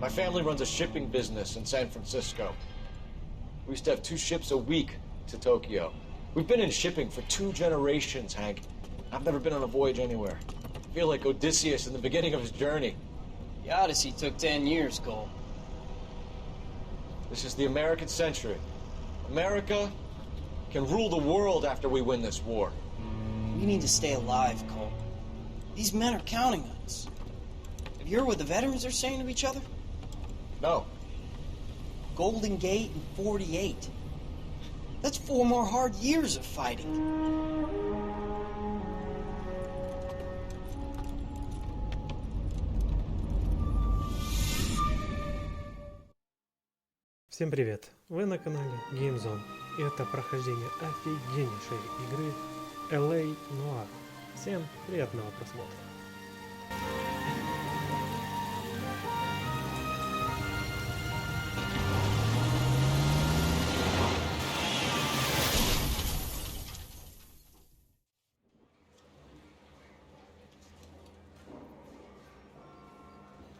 My family runs a shipping business in San Francisco. We used to have 2 ships a week to Tokyo. We've been in shipping for 2 generations, Hank. I've never been on a voyage anywhere. I feel like Odysseus in the beginning of his journey. The Odyssey took 10 years, Cole. This is the American century. America can rule the world after we win this war. We need to stay alive, Cole. These men are counting on us. Have you heard what the veterans are saying to each other? No. Golden Gate in 48. That's 4 more hard years of fighting. Всем привет! Вы на канале GameZone, и это прохождение офигеннейшей игры LA Noire. Всем приятного просмотра!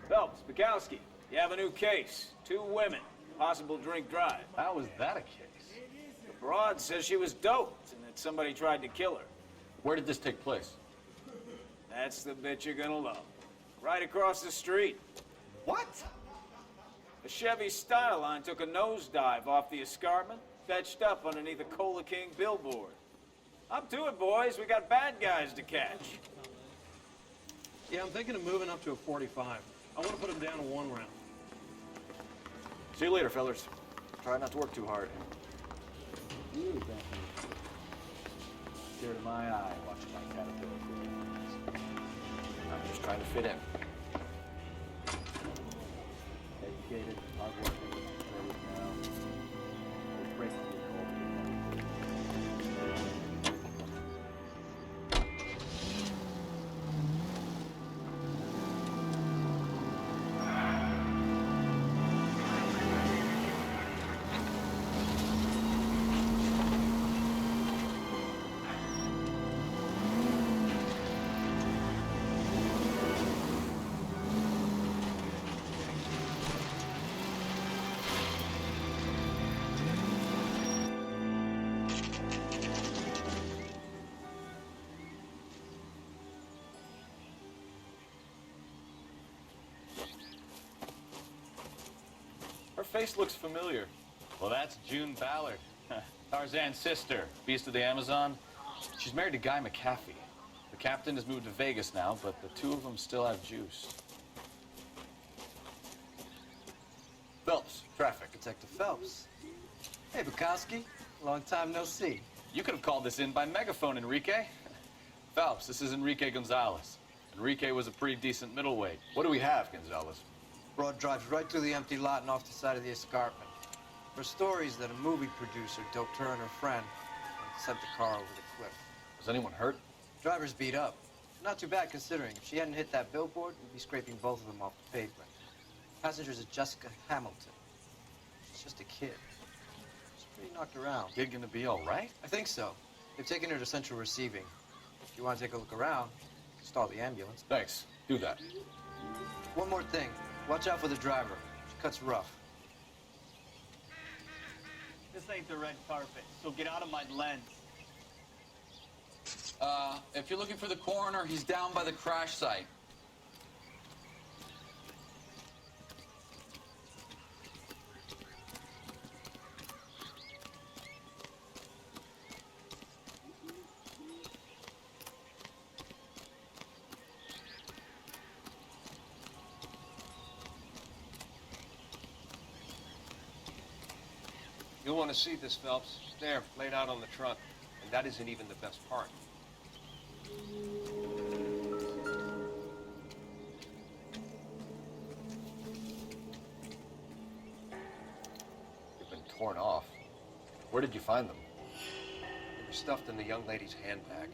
Phelps, Bukowski, you have a new case. 2 women, possible drink drive. How was that a case? The broad says she was doped and that somebody tried to kill her. Where did this take place? That's the bit you're gonna love. Right across the street. What? A Chevy Styline took a nosedive off the escarpment, fetched up underneath a Cola King billboard. Up to it, boys. We got bad guys to catch. Yeah, I'm thinking of moving up to a 45. I want to put him down to 1 round. See you later, fellas. Try not to work too hard. You, tear to my eye watching my caterpillar grow. I'm just trying to fit in. Educated, hardworking, ready now. We'll break the code. Her face looks familiar. Well, that's June Ballard, Tarzan's sister, beast of the Amazon. She's married to Guy McAfee. The captain has moved to Vegas now, but the 2 of them still have juice. Phelps, traffic. Detective Phelps. Hey, Bukowski. Long time no see. You could have called this in by megaphone, Enrique. Phelps, this is Enrique Gonzalez. Enrique was a pretty decent middleweight. What do we have, Gonzalez? Broad drives right through the empty lot and off the side of the escarpment. Her stories that a movie producer doped her and her friend and sent the car over the cliff. Was anyone hurt? Driver's beat up. Not too bad considering. If she hadn't hit that billboard, we'd be scraping both of them off the pavement. Passenger's is Jessica Hamilton. She's just a kid. She's pretty knocked around. Kid gonna be all right? I think so. They've taken her to central receiving. If you want to take a look around, you can stall the ambulance. Thanks. Do that. One more thing. Watch out for the driver. She cuts rough. This ain't the red carpet, so get out of my lens. If you're looking for the coroner, he's down by the crash site. You'll want to see this, Phelps. It's there, laid out on the trunk. And that isn't even the best part. They've been torn off. Where did you find them? They were stuffed in the young lady's handbag.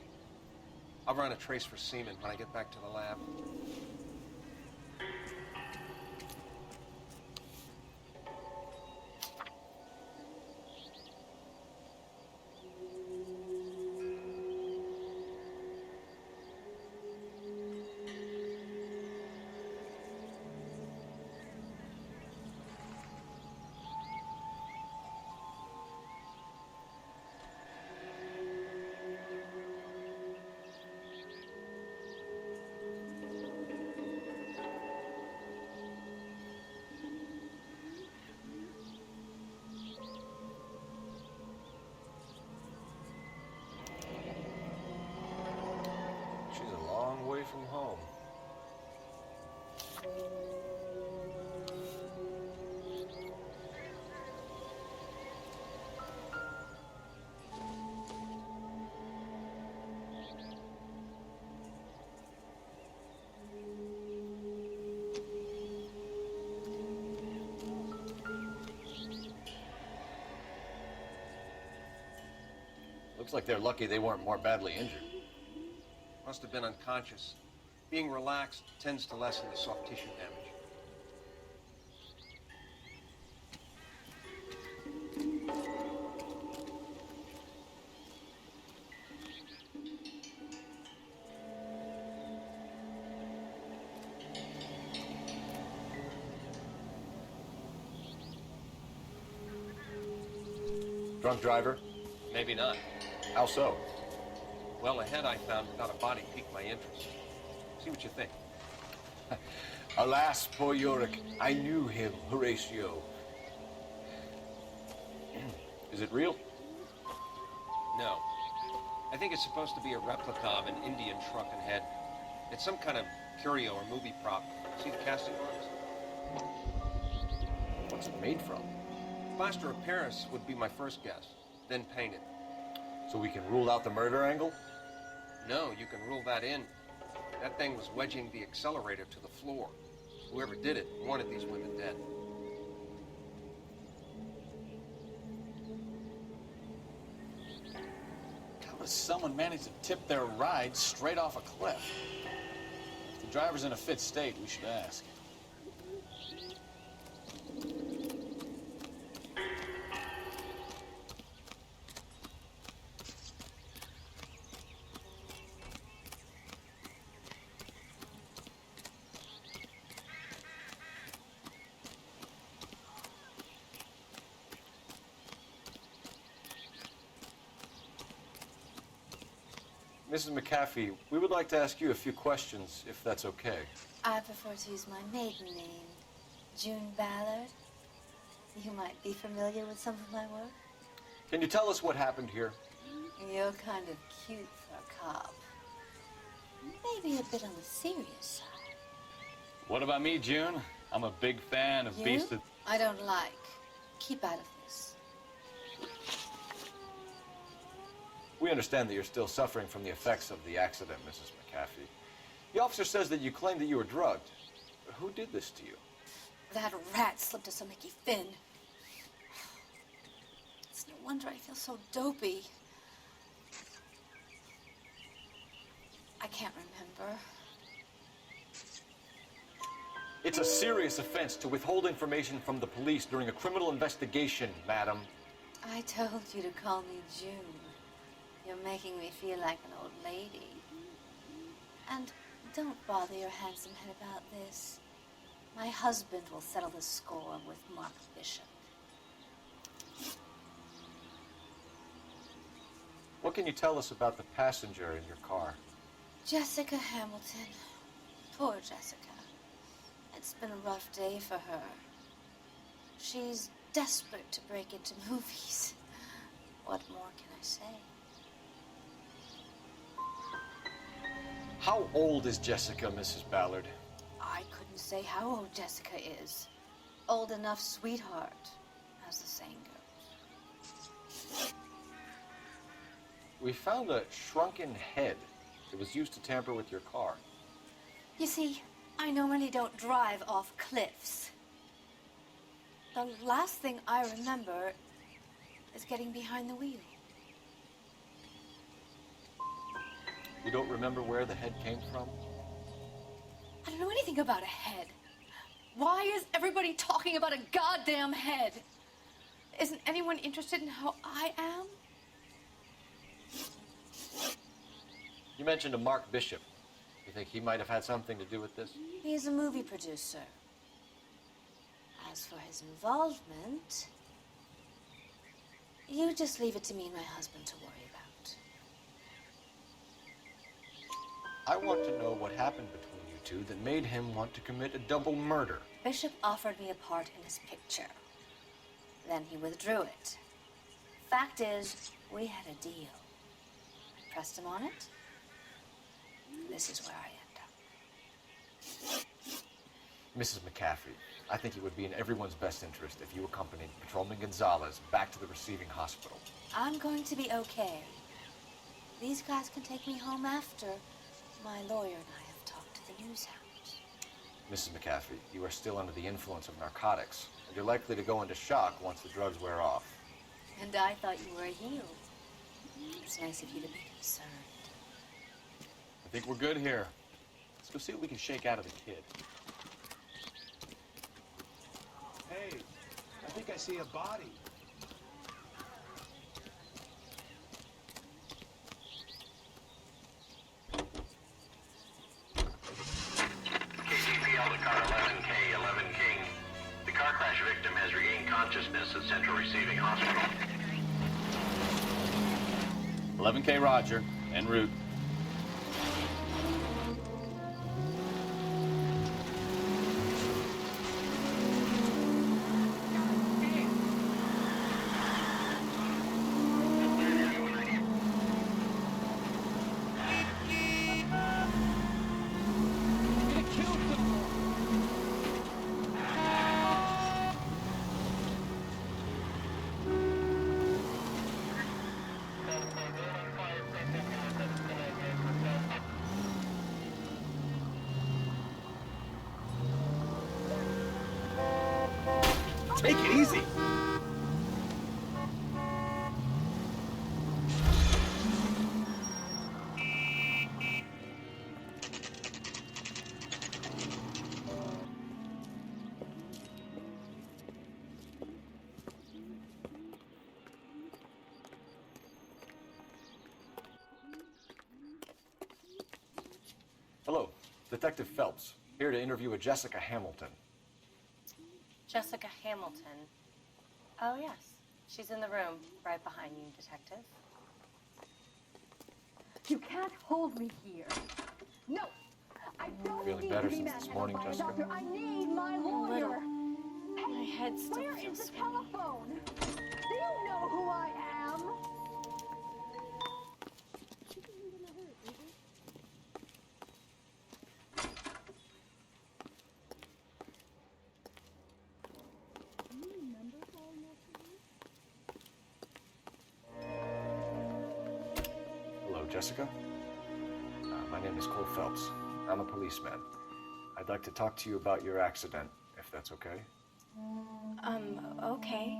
I'll run a trace for semen when I get back to the lab. Looks like they're lucky they weren't more badly injured. Must have been unconscious. Being relaxed tends to lessen the soft tissue damage. Drunk driver? Maybe not. How so? Well, a head I found without a body piqued my interest. See what you think. Alas, poor Yorick. I knew him, Horatio. Is it real? No. I think it's supposed to be a replica of an Indian shrunken head. It's some kind of curio or movie prop. See the casting marks? What's it made from? Plaster of Paris would be my first guess, then painted. So we can rule out the murder angle? No, you can rule that in. That thing was wedging the accelerator to the floor. Whoever did it wanted these women dead. How does someone manage to tip their ride straight off a cliff? If the driver's in a fit state, we should ask. Mrs. McAfee, we would like to ask you a few questions, if that's okay. I prefer to use my maiden name, June Ballard. You might be familiar with some of my work. Can you tell us what happened here? You're kind of cute for a cop. Maybe a bit on the serious side. What about me, June? I'm a big fan of You? Beast of... I don't like. Keep out of this. We understand that you're still suffering from the effects of the accident, Mrs. McAfee. The officer says that you claimed that you were drugged. Who did this to you? That rat slipped us on Mickey Finn. It's no wonder I feel so dopey. I can't remember. It's a serious offense to withhold information from the police during a criminal investigation, madam. I told you to call me June. You're making me feel like an old lady. And don't bother your handsome head about this. My husband will settle the score with Mark Bishop. What can you tell us about the passenger in your car? Jessica Hamilton. Poor Jessica. It's been a rough day for her. She's desperate to break into movies. What more can I say? How old is Jessica, Mrs. Ballard? I couldn't say how old Jessica is. Old enough, sweetheart, as the saying goes. We found a shrunken head that was used to tamper with your car. You see, I normally don't drive off cliffs. The last thing I remember is getting behind the wheel. You don't remember where the head came from? I don't know anything about a head. Why is everybody talking about a goddamn head? Isn't anyone interested in how I am? You mentioned a Mark Bishop. You think he might have had something to do with this? He's a movie producer. As for his involvement, you just leave it to me and my husband to worry about. I want to know what happened between you two that made him want to commit a double murder. Bishop offered me a part in his picture. Then he withdrew it. Fact is, we had a deal. I pressed him on it. This is where I end up. Mrs. McAfee, I think it would be in everyone's best interest if you accompanied Patrolman Gonzalez back to the receiving hospital. I'm going to be okay. These guys can take me home after. My lawyer and I have talked to the news hounds. Mrs. McAfee, you are still under the influence of narcotics, and you're likely to go into shock once the drugs wear off. And I thought you were a heel. It's nice of you to be concerned. I think we're good here. Let's go see what we can shake out of the kid. Hey, I think I see a body. KCPL to car 11K, 11 King. The car crash victim has regained consciousness at Central Receiving Hospital. 11K Roger, en route. Take it easy. Hello, Detective Phelps, here to interview a Jessica Hamilton. Jessica Hamilton. Oh, yes. She's in the room, right behind you, Detective. You can't hold me here. No! I don't Feeling need better to be since this morning, manhandled by a Jessica? doctor. I need my lawyer. My head still Where feels is the swimming. telephone? Do you know who I am? Hello, Jessica. My name is Coulou Phelps. I'm a policeman. I'd like to talk to you about your accident, if that's okay. Okay.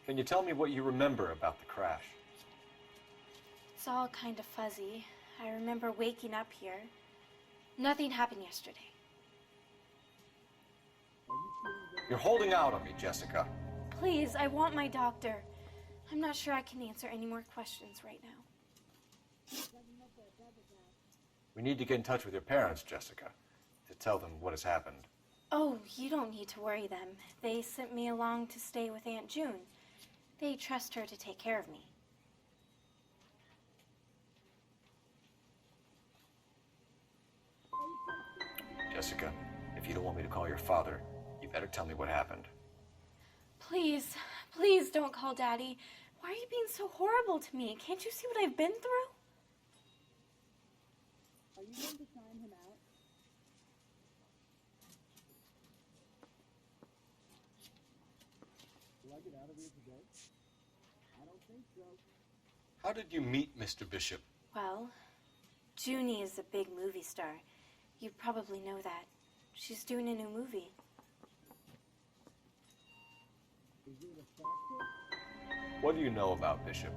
Can you tell me what you remember about the crash? It's all kind of fuzzy. I remember waking up here. Nothing happened yesterday. You're holding out on me, Jessica. Please, I want my doctor. I'm not sure I can answer any more questions right now. We need to get in touch with your parents, Jessica, to tell them what has happened. Oh, you don't need to worry them. They sent me along to stay with Aunt June. They trust her to take care of me. Jessica, if you don't want me to call your father, you better tell me what happened. Please, please don't call Daddy. Why are you being so horrible to me? Can't you see what I've been through? Are you going to sign him out? Will I get out of here today? I don't think so. How did you meet Mr. Bishop? Well, Junie is a big movie star. You probably know that. She's doing a new movie. Is it a factor? What do you know about Bishop?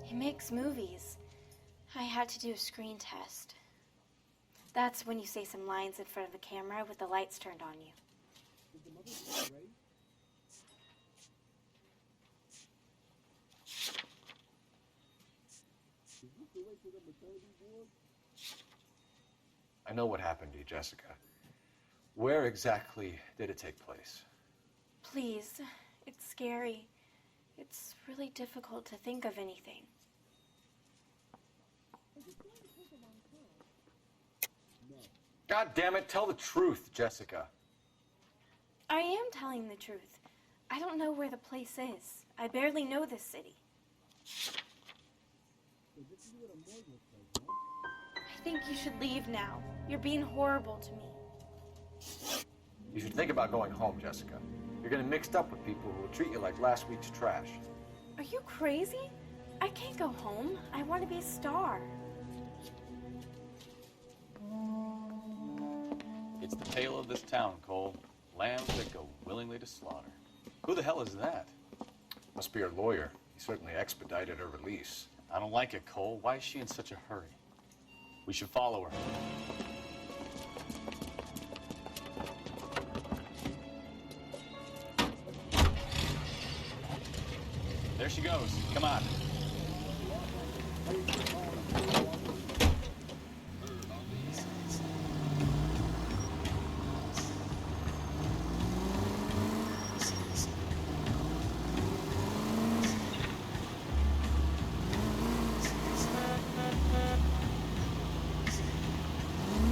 He makes movies. I had to do a screen test. That's when you say some lines in front of a camera with the lights turned on you. Did the mother get raised? Is this the way to the maternity ward? I know what happened to you, Jessica. Where exactly did it take place? Please, it's scary. It's really difficult to think of anything. God damn it, tell the truth, Jessica. I am telling the truth. I don't know where the place is. I barely know this city. I think you should leave now. You're being horrible to me. You should think about going home, Jessica. You're getting mixed up with people who will treat you like last week's trash. Are you crazy? I can't go home. I want to be a star. It's the tale of this town, Cole. Lambs that go willingly to slaughter. Who the hell is that? Must be her lawyer. He certainly expedited her release. I don't like it, Cole. Why is she in such a hurry? We should follow her. There she goes. Come on.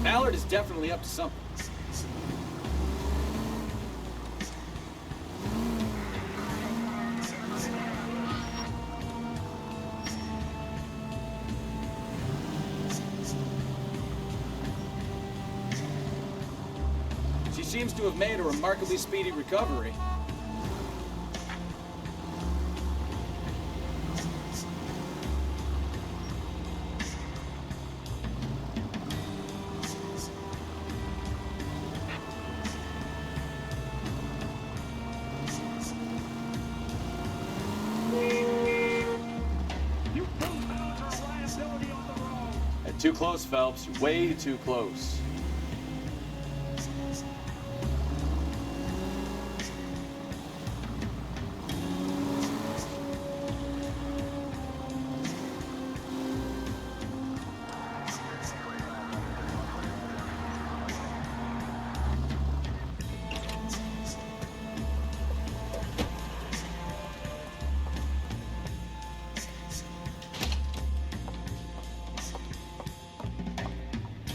Ballard is definitely up to something. She seems to have made a remarkably speedy recovery. Too close, Phelps. You're way too close.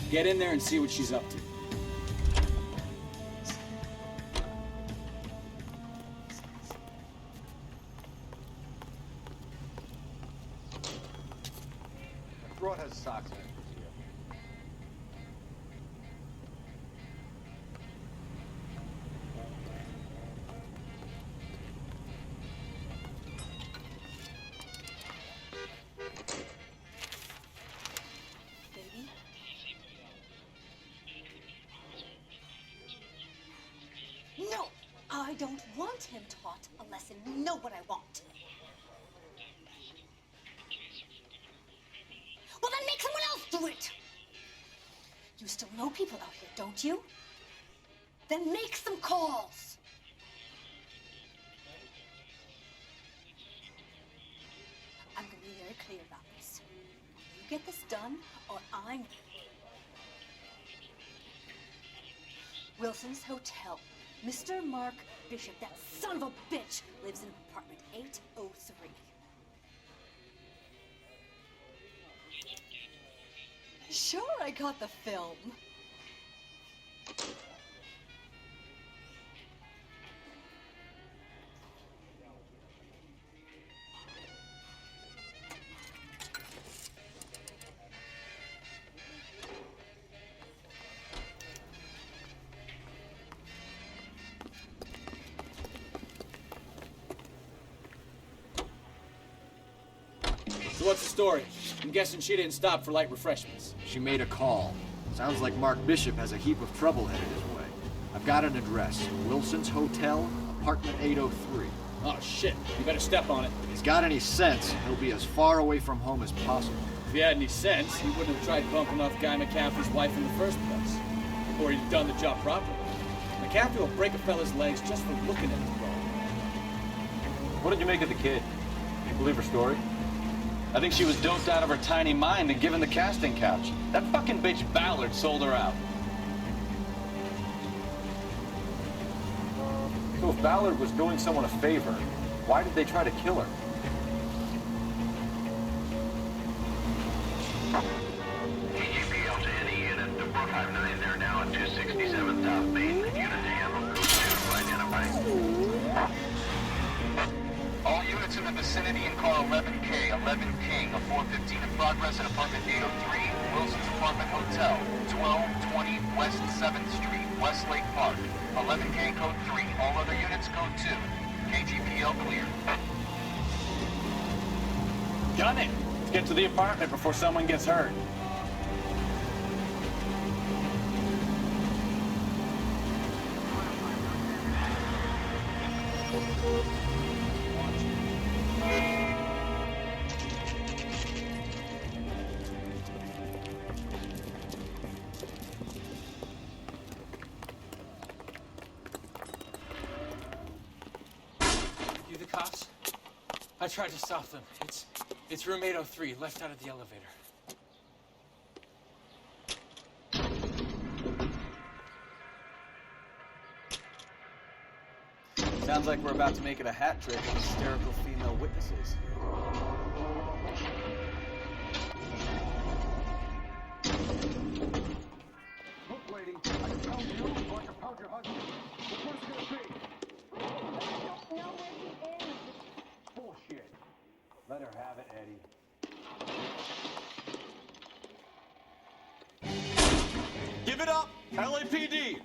Get in there and see what she's up to. I brought her socks in. No, I don't want him taught a lesson. You know what I want. Well, then make someone else do it. You still know people out here, don't you? Then make some calls. I'm going to be very clear about this. You get this done, or I'm... Wilson's Hotel. Mr. Mark Bishop, that son of a bitch, lives in apartment 803. Sure, I got the film. So what's the story? I'm guessing she didn't stop for light refreshments. She made a call. Sounds like Mark Bishop has a heap of trouble headed his way. I've got an address. Wilson's Hotel, apartment 803. Oh, shit. You better step on it. If he's got any sense, he'll be as far away from home as possible. If he had any sense, he wouldn't have tried bumping off Guy McCaffrey's wife in the first place. Or he'd done the job properly. McCaffrey will break a fella's legs just for looking at his bro. What did you make of the kid? You believe her story? I think she was doped out of her tiny mind and given the casting couch. That fucking bitch Ballard sold her out. So if Ballard was doing someone a favor, why did they try to kill her? EGPL to any unit. The 459 there now at 267 South Main. Unit to handle code 2 identified. All units in the vicinity in car 11K, 11 King, a 415 in progress at apartment 803, Wilson's Apartment Hotel, 1220 West 7th Street, Westlake Park. 11K code 3, all other units code 2. KGPL clear. Gun it! Let's get to the apartment before someone gets hurt. You the cops? I tried to stop them. It's room 803, left out of the elevator. Sounds like we're about to make it a hat trick of hysterical female witnesses. Look, lady, I can tell you so I can pound your husband. But what's it gonna be? I don't know where he is. Bullshit. Let her have it, Eddie. Give it up, LAPD!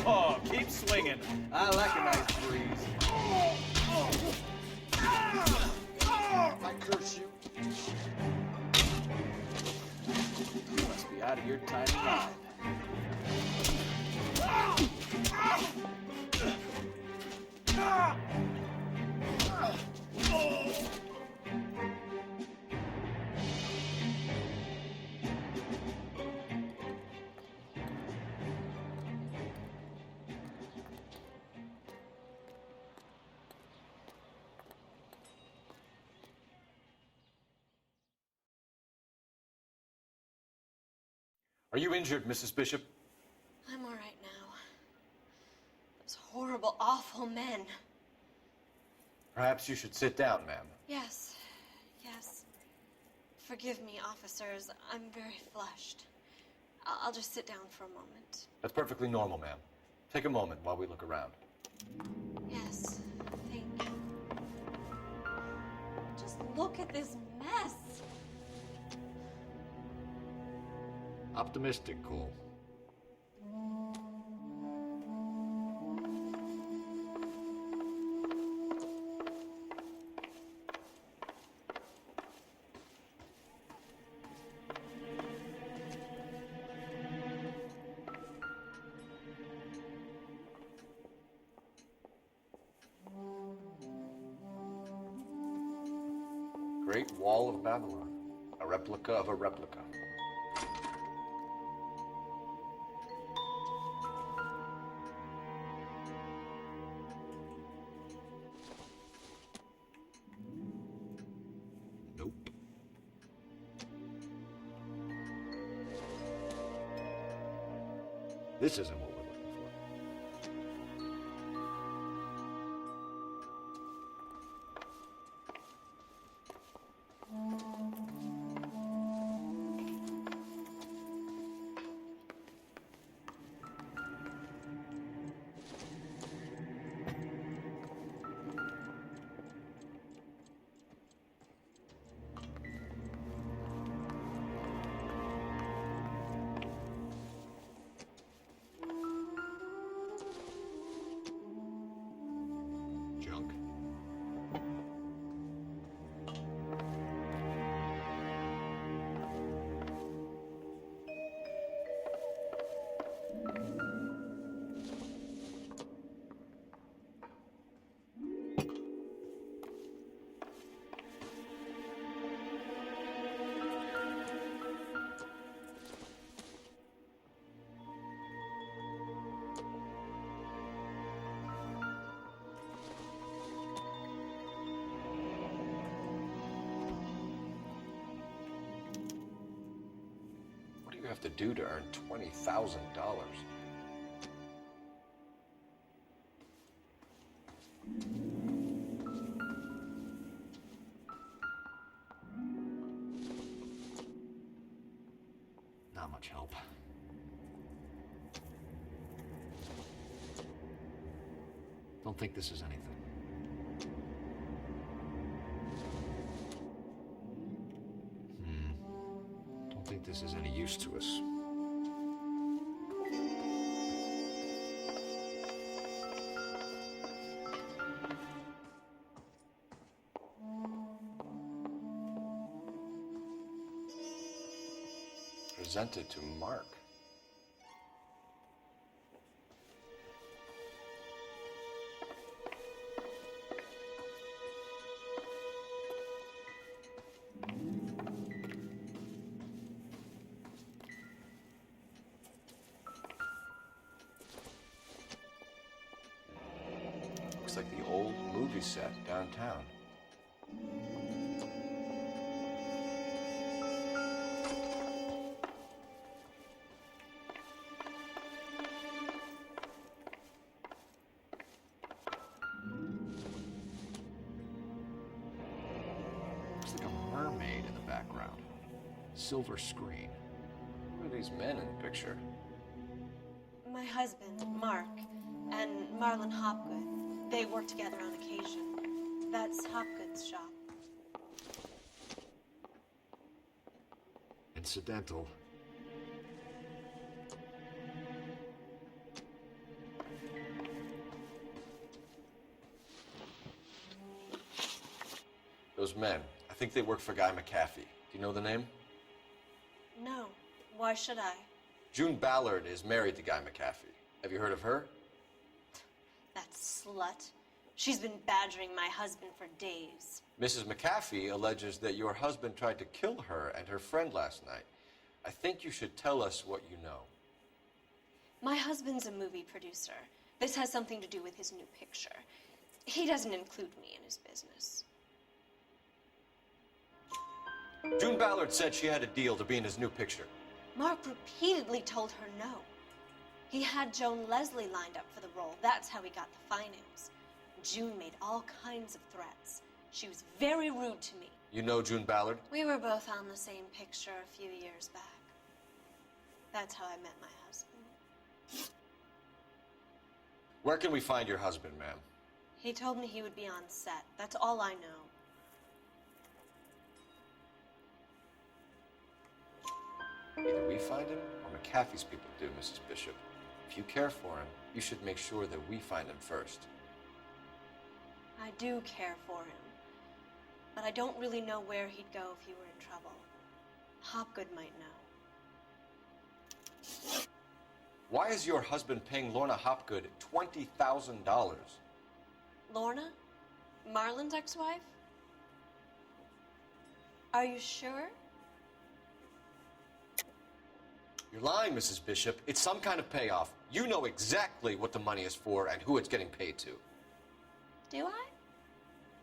Oh, keep swinging. I like a nice breeze. I curse you. You must be out of your tiny mind. Are you injured, Mrs. Bishop? I'm all right now. Those horrible, awful men. Perhaps you should sit down, ma'am. Yes, yes. Forgive me, officers. I'm very flushed. I'll just sit down for a moment. That's perfectly normal, ma'am. Take a moment while we look around. Yes, thank you. Just look at this mess. Optimistic, Cole. Great Wall of Babylon, a replica of a replica. Nope. This isn't what we're looking for. Junk. What do you have to do to earn $20,000? Not much help. Don't think this is anything. Don't think this is any use to us. presented to Mark. Looks like the old movie set downtown. Looks like a mermaid in the background. Silver screen. Who are these men in the picture? My husband, Mark, and Marlon Hopgood. They work together on occasion. That's Hopgood's shop. Incidental. Those men, I think they work for Guy McAfee. Do you know the name? No. Why should I? June Ballard is married to Guy McAfee. Have you heard of her? That slut. She's been badgering my husband for days. Mrs. McAfee alleges that your husband tried to kill her and her friend last night. I think you should tell us what you know. My husband's a movie producer. This has something to do with his new picture. He doesn't include me in his business. June Ballard said she had a deal to be in his new picture. Mark repeatedly told her no. He had Joan Leslie lined up for the role. That's how he got the finance. June made all kinds of threats. She was very rude to me. You know June Ballard? We were both on the same picture a few years back. That's how I met my husband. Where can we find your husband, ma'am? He told me he would be on set. That's all I know. Either we find him or McAfee's people do, Mrs. Bishop. If you care for him, you should make sure that we find him first. I do care for him, but I don't really know where he'd go if he were in trouble. Hopgood might know. Why is your husband paying Lorna Hopgood $20,000? Lorna? Marlon's ex-wife? Are you sure? You're lying, Mrs. Bishop. It's some kind of payoff. You know exactly what the money is for and who it's getting paid to. Do I?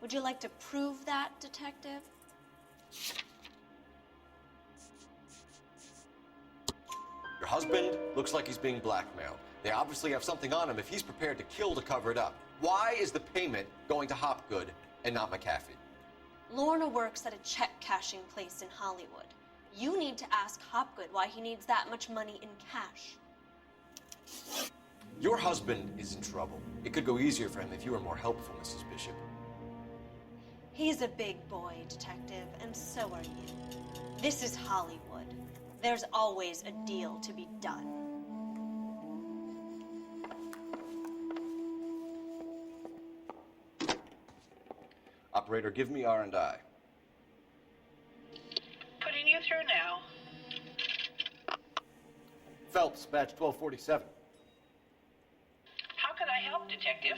Would you like to prove that, detective? Your husband looks like he's being blackmailed. They obviously have something on him if he's prepared to kill to cover it up. Why is the payment going to Hopgood and not McAfee? Lorna works at a check-cashing place in Hollywood. You need to ask Hopgood why he needs that much money in cash. Your husband is in trouble. It could go easier for him if you were more helpful, Mrs. Bishop. He's a big boy, detective, and so are you. This is Hollywood. There's always a deal to be done. Operator, give me R&I. Putting you through now. Phelps, badge 1247. How can I help, Detective?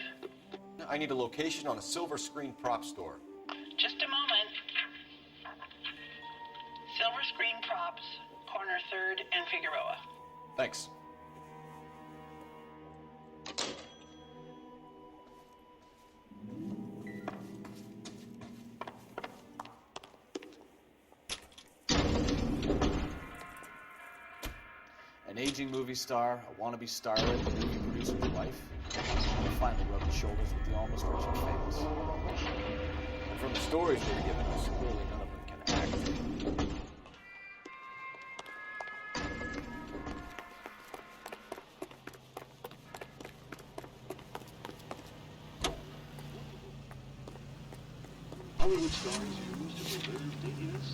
I need a location on a silver screen prop store. Just a moment. Silver Screen Props, corner 3rd and Figueroa. Thanks. An aging movie star, a wannabe starlet, a movie producer's wife. They finally rubbed shoulders with the almost rich and famous. And from the stories they've given us, clearly none of them can act. Hollywood stars used to preserve daintiness.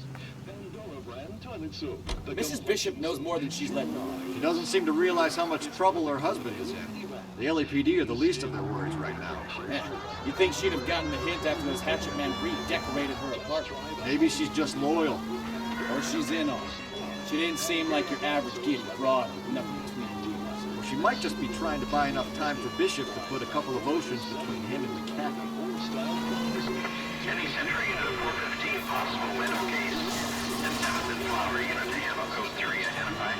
Pandora brand toilet soap. Mrs. Bishop knows more than she's letting on. She doesn't seem to realize how much trouble her husband is in. The LAPD are the least of their worries right now. Yeah. You'd think she'd have gotten the hint after those hatchet men redecorated her apartment. Maybe she's just loyal. Or she's in on it. She didn't seem like your average giddy broad with nothing between the wheels. Well, she might just be trying to buy enough time for Bishop to put a couple of oceans between him and McCaffrey. Any Century Unit 415 possible window case. And 7th and Flower Unit to handle code 3 identified.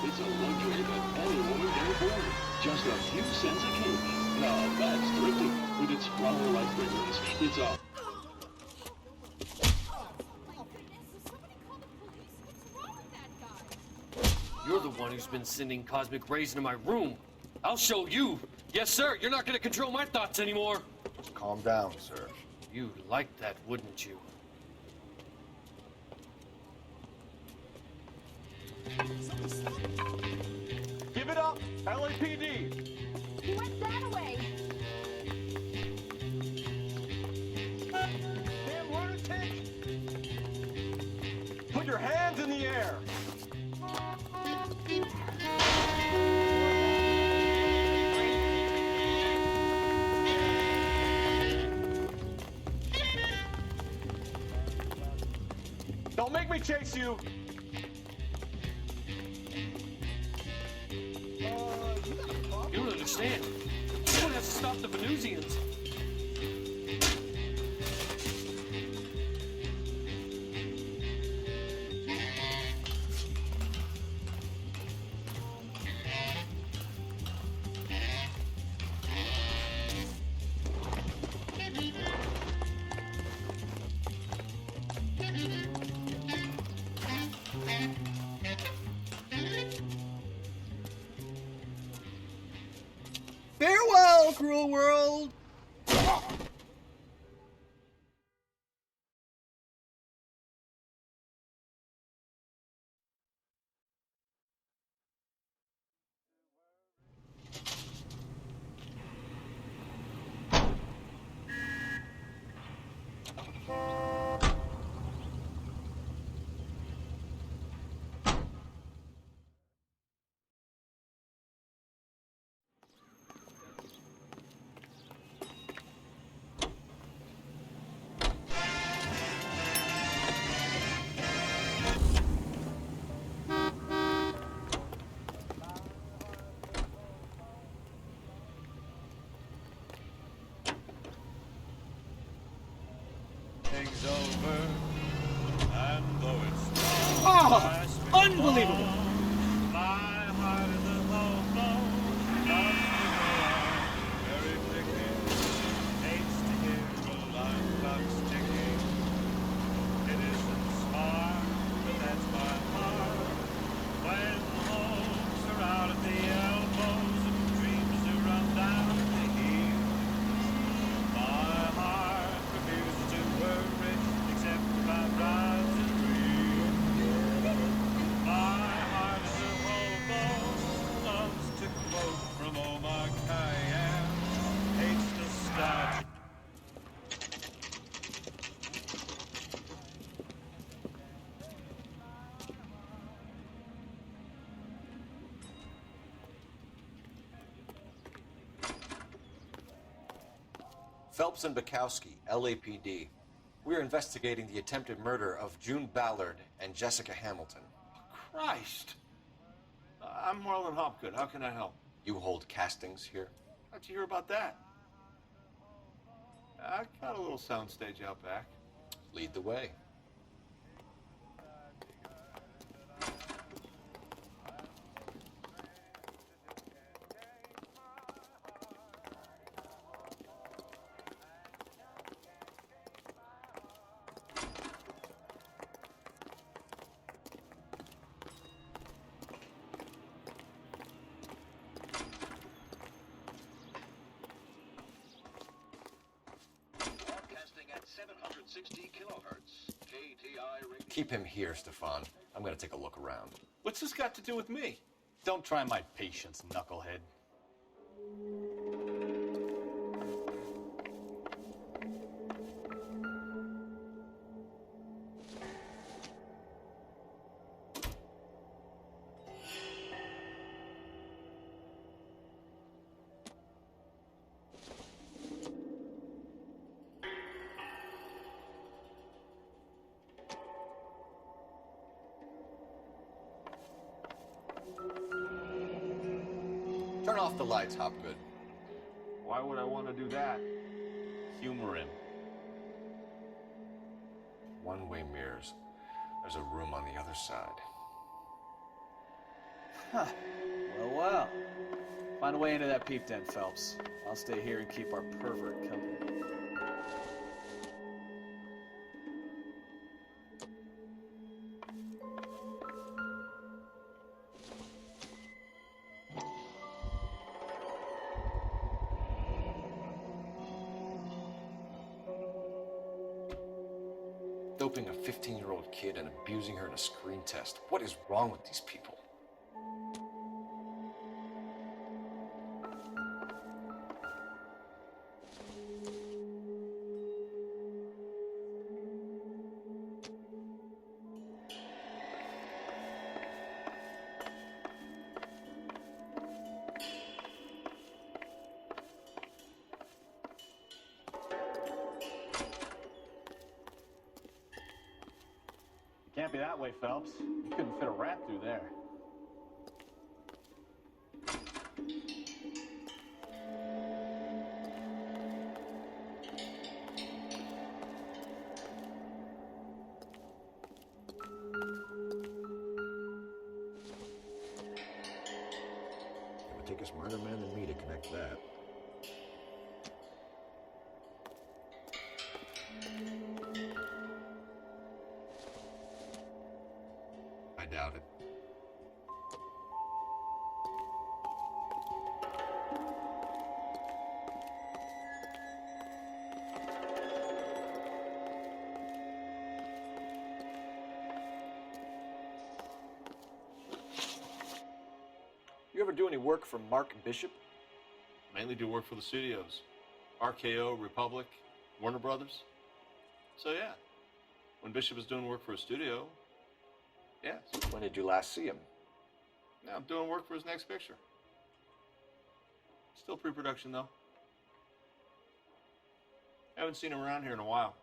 It's a luxury that any woman can afford. Just a few cents a cake. Now that's thrifty. With its flower-like fragrance, it's a... You're the one who's been sending cosmic rays into my room. I'll show you. Yes, sir. You're not going to control my thoughts anymore. Just calm down, sir. You'd like that, wouldn't you? Give it up, LAPD! He went that way. Damn lunatic! Put your hands in the air! Don't make me chase you! You don't understand. Someone has to stop the Venusians. Farewell, cruel world! Oh, unbelievable! Phelps and Bukowski, LAPD. We are investigating the attempted murder of June Ballard and Jessica Hamilton. Christ! I'm Marlon Hopgood. How can I help? You hold castings here? How'd you hear about that? I got a little soundstage out back. Lead the way. Keep him here, Stefan. I'm gonna take a look around. What's this got to do with me? Don't try my patience, knucklehead. turn off the lights, Hopgood. Why would I want to do that? Humor him. One-way mirrors. There's a room on the other side. Huh. Well. Find a way into that peep den, Phelps. I'll stay here and keep our pervert company. Doping a 15-year-old kid and abusing her in a screen test. What is wrong with these people? Can't be that way, Phelps. You couldn't fit a rat through there. It would take a smarter man than me to connect that. I doubt it. You ever do any work for Mark Bishop? Mainly do work for the studios. RKO, Republic, Warner Brothers. So yeah, when Bishop is doing work for a studio, yes. When did you last see him? Now I'm doing work for his next picture. Still pre-production though. Haven't seen him around here in a while.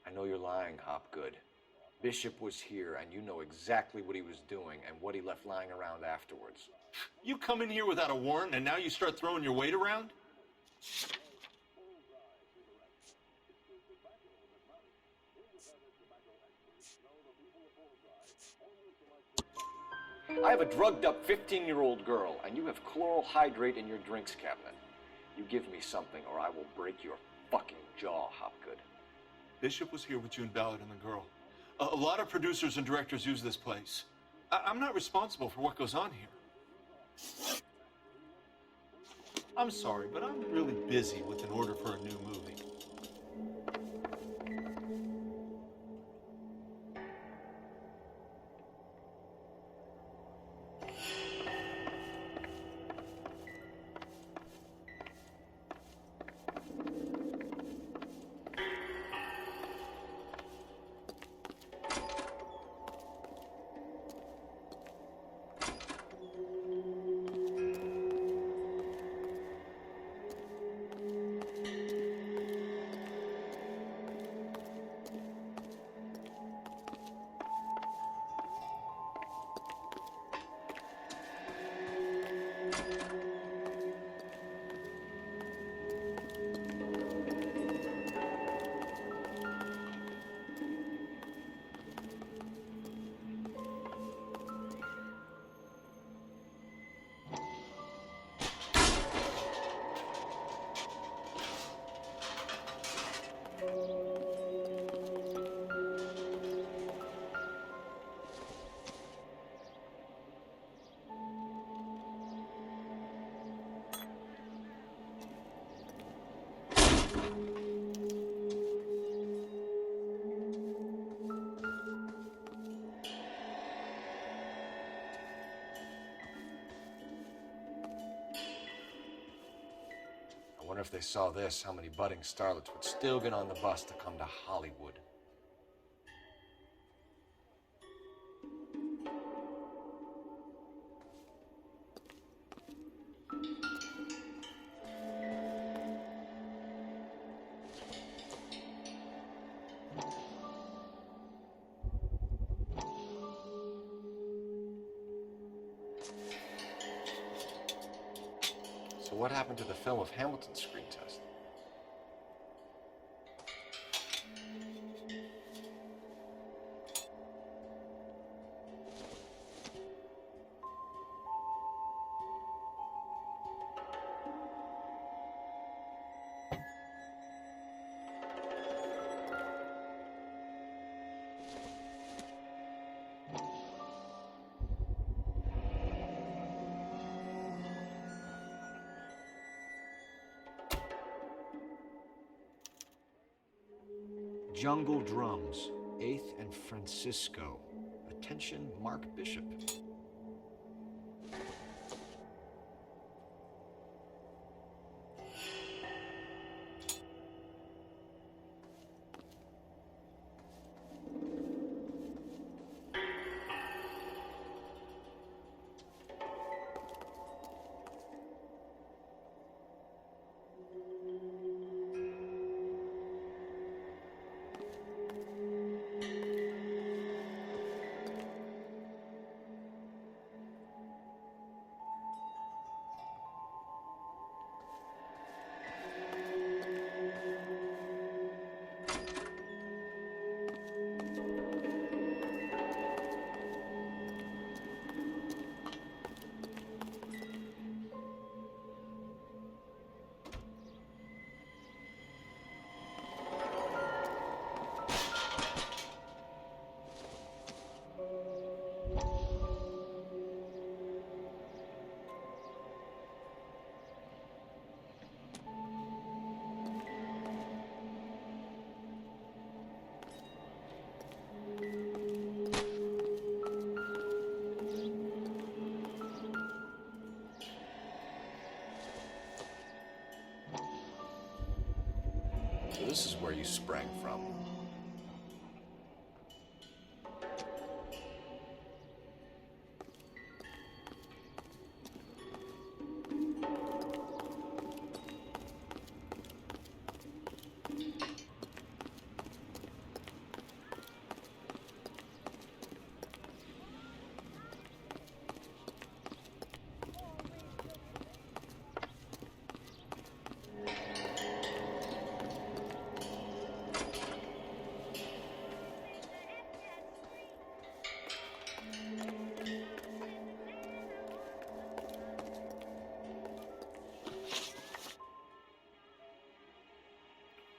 I know you're lying, Hopgood. Bishop was here, and you know exactly what he was doing and what he left lying around afterwards. You come in here without a warrant, and now you start throwing your weight around? I have a drugged-up 15-year-old girl, and you have chloral hydrate in your drinks cabinet. You give me something, or I will break your fucking jaw, Hopgood. Bishop was here with June Ballard and the girl. A lot of producers and directors use this place. I'm not responsible for what goes on here. I'm sorry, but I'm really busy with an order for a new movie. I wonder if they saw this, how many budding starlets would still get on the bus to come to Hollywood. So what happened to the film of Hamilton's screen test? Jungle Drums, 8th and Francisco. Attention, Mark Bishop. This is where you sprang from.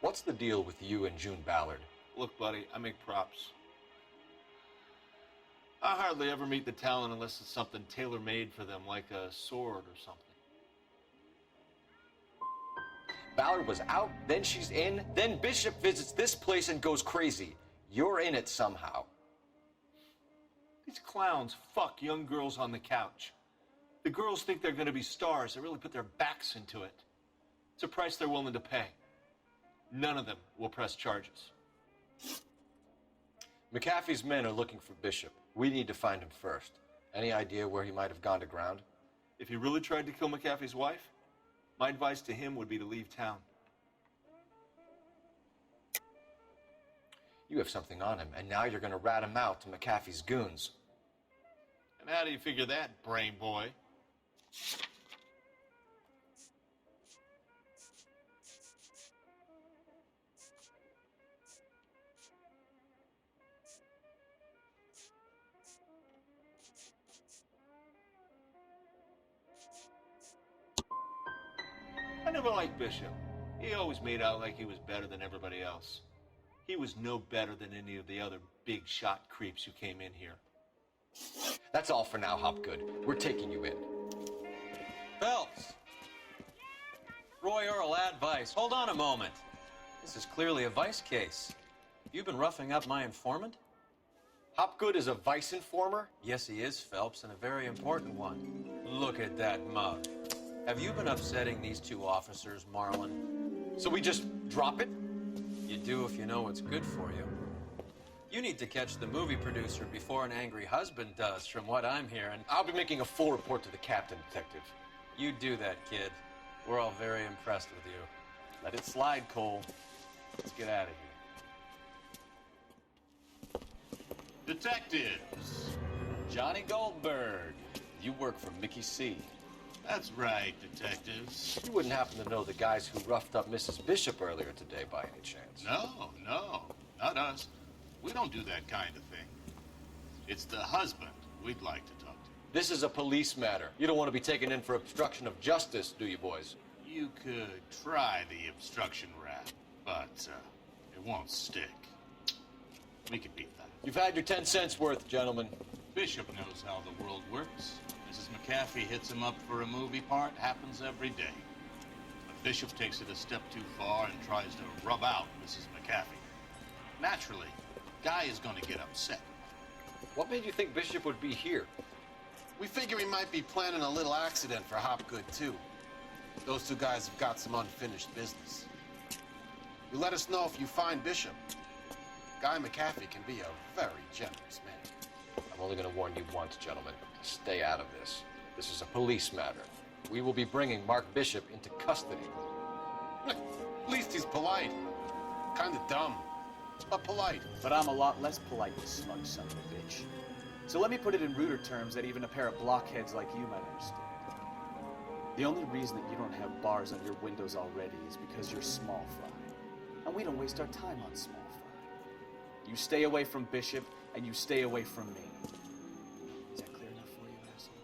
What's the deal with you and June Ballard? Look, buddy, I make props. I hardly ever meet the talent unless it's something tailor-made for them, like a sword or something. Ballard was out, then she's in, then Bishop visits this place and goes crazy. You're in it somehow. These clowns fuck young girls on the couch. The girls think they're gonna be stars. They really put their backs into it. It's a price they're willing to pay. None of them will press charges. McAfee's men are looking for Bishop. We need to find him first. Any idea where he might have gone to ground? If he really tried to kill McAfee's wife, my advice to him would be to leave town. You have something on him, and now you're going to rat him out to McAfee's goons. And how do you figure that, brain boy? I never liked Bishop. He always made out like he was better than everybody else. He was no better than any of the other big shot creeps who came in here. That's all for now, Hopgood. We're taking you in. Phelps! Roy Earl, advice. Hold on a moment. This is clearly a vice case. You've been roughing up my informant? Hopgood is a vice informer? Yes, he is, Phelps, and a very important one. Look at that mug. Have you been upsetting these two officers, Marlin? So we just drop it? You do if you know what's good for you. You need to catch the movie producer before an angry husband does, from what I'm hearing. I'll be making a full report to the captain, Detective. You do that, kid. We're all very impressed with you. Let it slide, Cole. Let's get out of here. Detectives. Johnny Goldberg. You work for Mickey C. That's right, detectives. You wouldn't happen to know the guys who roughed up Mrs. Bishop earlier today by any chance? No, not us. We don't do that kind of thing. It's the husband we'd like to talk to. This is a police matter. You don't want to be taken in for obstruction of justice, do you, boys? You could try the obstruction rap, but it won't stick. We could beat that. You've had your 10 cents worth, gentlemen. Bishop knows how the world works. Mrs. McAfee hits him up for a movie part. Happens every day. But Bishop takes it a step too far and tries to rub out Mrs. McAfee. Naturally, Guy is going to get upset. What made you think Bishop would be here? We figure he might be planning a little accident for Hopgood, too. Those two guys have got some unfinished business. You let us know if you find Bishop. Guy McAfee can be a very generous man. I'm only going to warn you once, gentlemen. Stay out of this. This is a police matter. We will be bringing Mark Bishop into custody. At least he's polite. Kind of dumb, but polite. But I'm a lot less polite, you smug son of a bitch. So let me put it in ruder terms that even a pair of blockheads like you might understand. The only reason that you don't have bars on your windows already is because you're small fry. And we don't waste our time on small fry. You stay away from Bishop, and you stay away from me. Is that clear enough for you, asshole?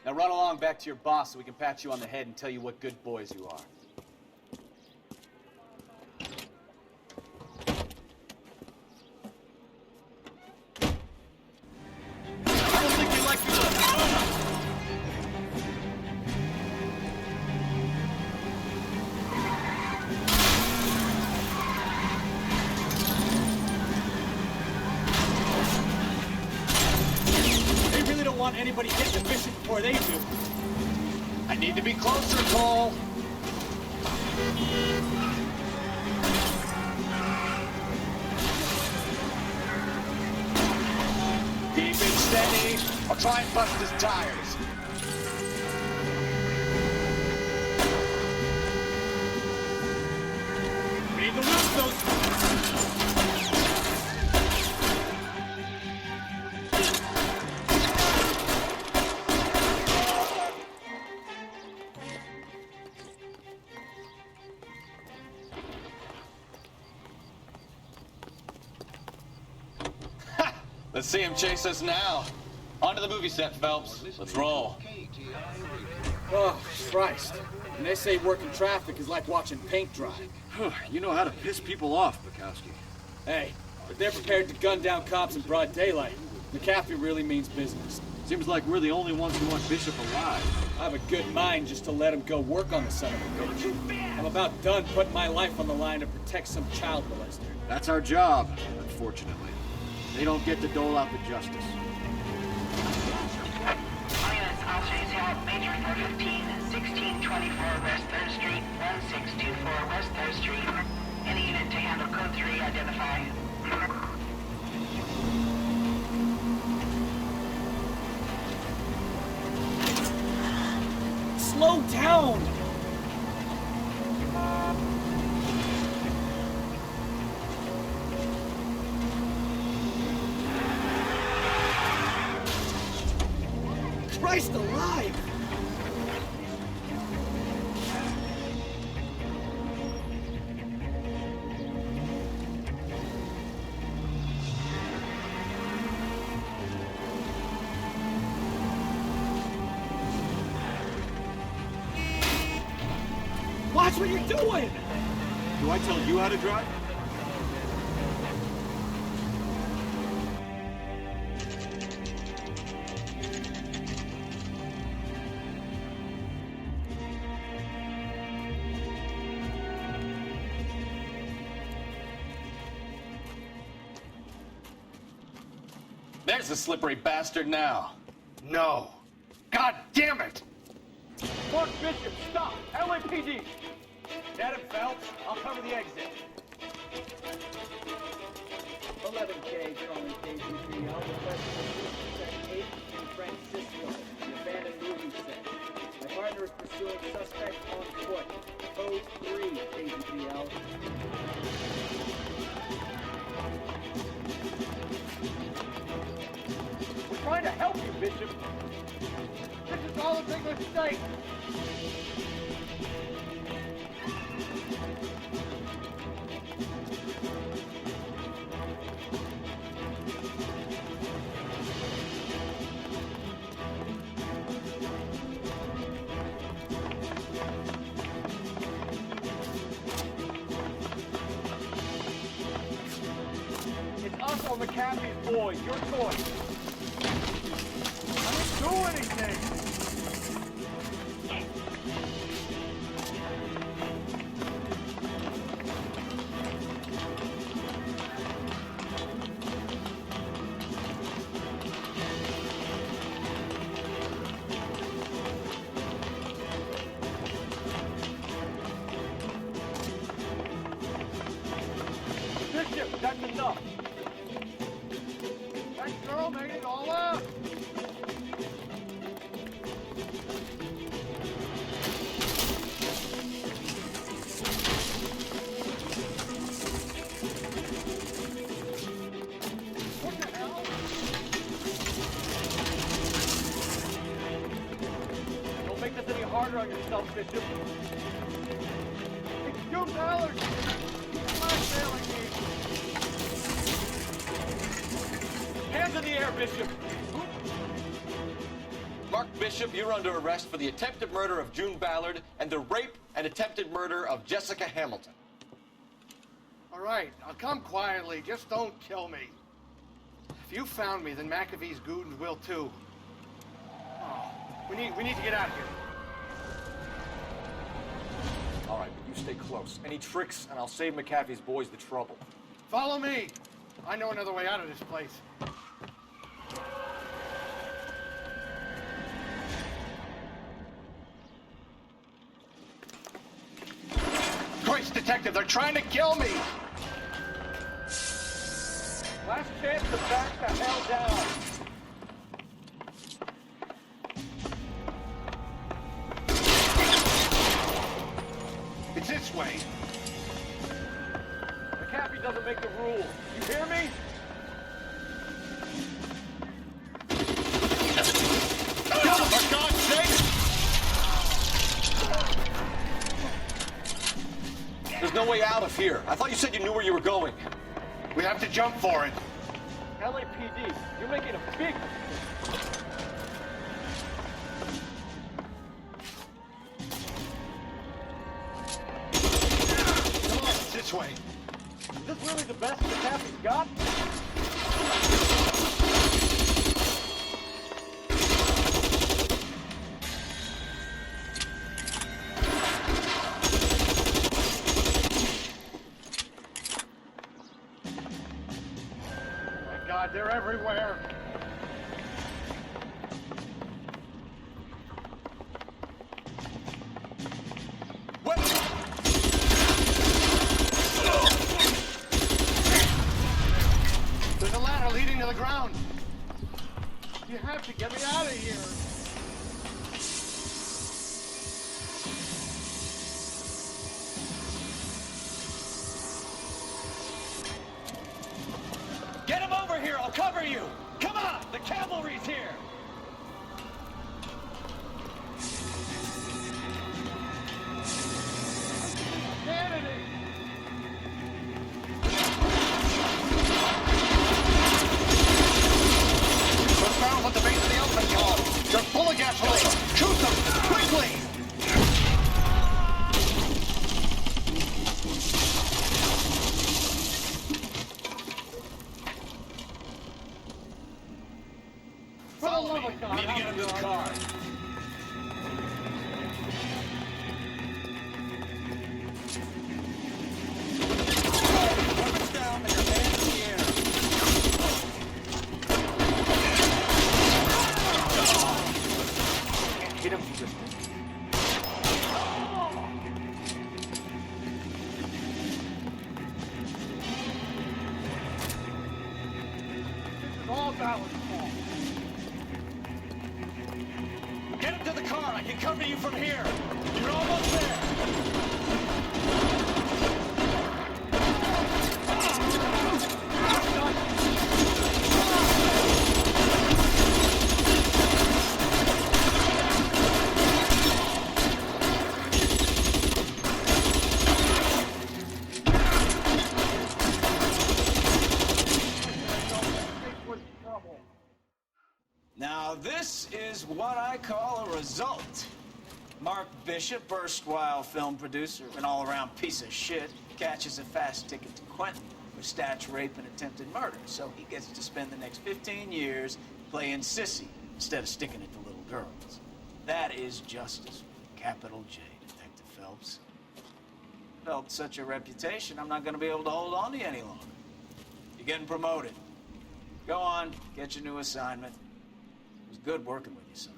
Now run along back to your boss so we can pat you on the head and tell you what good boys you are. Anybody get the Bishop before they do. I need to be closer, Cole. Keep it steady. I'll try and bust his tires. We need to lose those. Let's see him chase us now. Onto the movie set, Phelps. Let's roll. Oh, Christ. And they say working traffic is like watching paint dry. You know how to piss people off, Bukowski. Hey, if they're prepared to gun down cops in broad daylight, McAfee really means business. Seems like we're the only ones who want Bishop alive. I have a good mind just to let him go work on the son of a bitch. I'm about done putting my life on the line to protect some child molester. That's our job, unfortunately. They don't get to dole out the justice. All units, officers help. Major 415, 1624 West 3rd Street, 1624 West 3rd Street. Any unit to handle code 3, identify. Slow down! Christ alive! Watch what you're doing! Do I tell you how to drive? There's the slippery bastard now. No. God damn it! Mark Bishop, stop! LAPD! Get him, Phelps. I'll cover the exit. 11K, calling KGPL. Requesting a 8 in Francisco, an abandoned movie set. My partner is pursuing suspect on foot. Code 3, KGPL. We're trying trying to help you, Bishop. This is all a big mistake. Or McAfee's boy, your choice. I didn't do anything. Bishop, that's enough. That girl made it all up! What the hell? Don't make this any harder on yourself, Bishop. It's June Ballard! Blackmailing me! Hands in the air, Bishop! Mark Bishop, you're under arrest for the attempted murder of June Ballard and the rape and attempted murder of Jessica Hamilton. All right, I'll come quietly. Just don't kill me. If you found me, then McAfee's goons will too. Oh, we need to get out of here. All right, but you stay close. Any tricks, and I'll save McAfee's boys the trouble. Follow me. I know another way out of this place. Christ, Detective, they're trying to kill me! Last chance to back the hell down. It's this way. McAfee doesn't make the rules. You hear me? For God's sake! There's no way out of here. I thought you said you knew where you were going. We have to jump for it. LAPD, you're making a big mistake. Come on, it's this way. Is this really the best McAfee's got? God, they're everywhere. What? There's a ladder leading to the ground. You have to get me out of here. Get him over here! I'll cover you! Come on! The cavalry's here! Kennedy! Those barrels at the base of the elephant column. They're full of gasoline. Shoot them! Quickly! Follow me! We need to get him to the car. Weapons down and your hands in the air. Hit him, just. This is all Ballard's fault. Get him to the car! I can cover you from here! You're almost there! Now, this is what I call a result. Mark Bishop, erstwhile film producer, an all-around piece of shit, catches a fast ticket to Quentin for snatch, rape, and attempted murder. So he gets to spend the next 15 years playing sissy instead of sticking it to little girls. That is justice. Capital J, Detective Phelps. Developed such a reputation, I'm not going to be able to hold on to you any longer. You're getting promoted. Go on, get your new assignment. It was good working with you, son.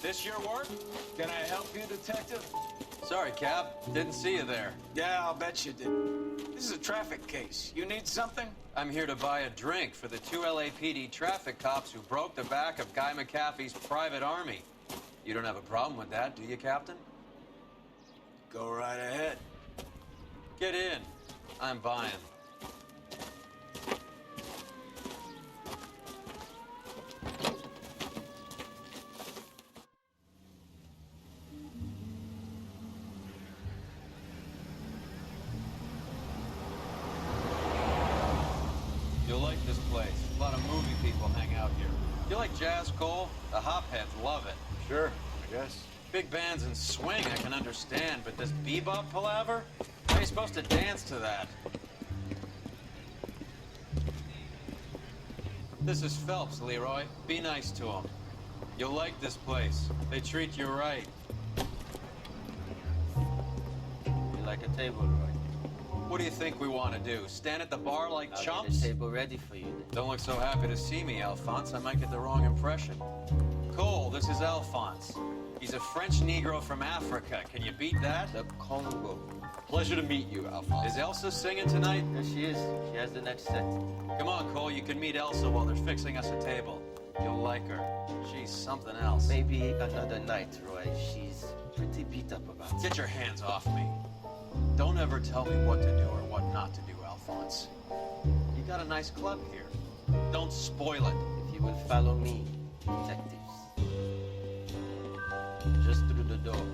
This your work? Can I help you, Detective? Sorry, Cap. Didn't see you there. Yeah, I'll bet you did. This is a traffic case. You need something? I'm here to buy a drink for the 2 LAPD traffic cops who broke the back of Guy McAfee's private army. You don't have a problem with that, do you, Captain? Go right ahead. Get in. I'm buying. You'll like this place. A lot of movie people hang out here. You like jazz, Cole? The hopheads love it. Sure, I guess. Big bands and swing I can understand, but this bebop palaver? How are you supposed to dance to that? This is Phelps, Leroy. Be nice to him. You'll like this place. They treat you right. You like a table, Roy? What do you think we want to do? Stand at the bar like I'll chumps? get a table ready for you. Don't look so happy to see me, Alphonse. I might get the wrong impression. Cole, this is Alphonse. He's a French Negro from Africa. Can you beat that? The Congo. Pleasure to meet you, Alphonse. Is Elsa singing tonight? There she is. She has the next set. Come on, Cole. You can meet Elsa while they're fixing us a table. You'll like her. She's something else. Maybe another night, Roy. She's pretty beat up about it. Get your hands off me. Don't ever tell me what to do or what not to do, Alphonse. You got a nice club here. Don't spoil it. If you will follow me, detectives. Just through the door.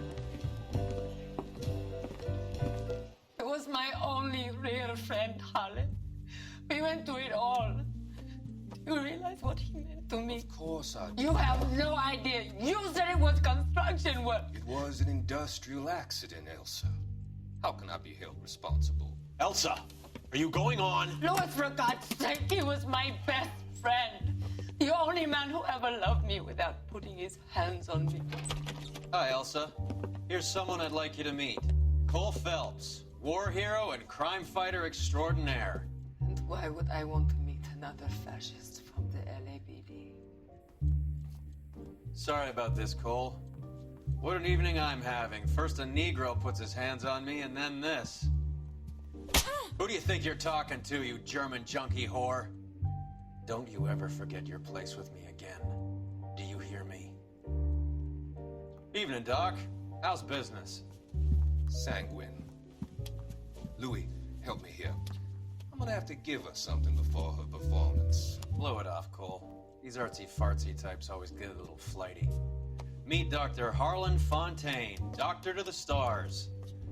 He was my only real friend, Harlan. We went through it all. Do you realize what he meant to me? Of course I do. You have no idea. You said it was construction work. It was an industrial accident, Elsa. How can I be held responsible? Elsa, are you going on? Louis, for God's sake, he was my best friend. The only man who ever loved me without putting his hands on me. Hi, Elsa. Here's someone I'd like you to meet. Cole Phelps, war hero and crime fighter extraordinaire. And why would I want to meet another fascist from the LAPD? Sorry about this, Cole. What an evening I'm having. First a Negro puts his hands on me, and then this. Who do you think you're talking to, you German junkie whore? Don't you ever forget your place with me again. Do you hear me? Evening, Doc. How's business? Sanguine. Louis, help me here. I'm gonna have to give her something before her performance. Blow it off, Cole. These artsy-fartsy types always get a little flighty. Meet Dr. Harlan Fontaine, doctor to the stars.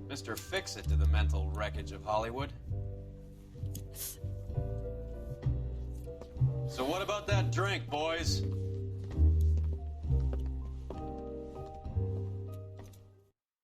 Mr. Fix-It to the mental wreckage of Hollywood. So what about that drink, boys?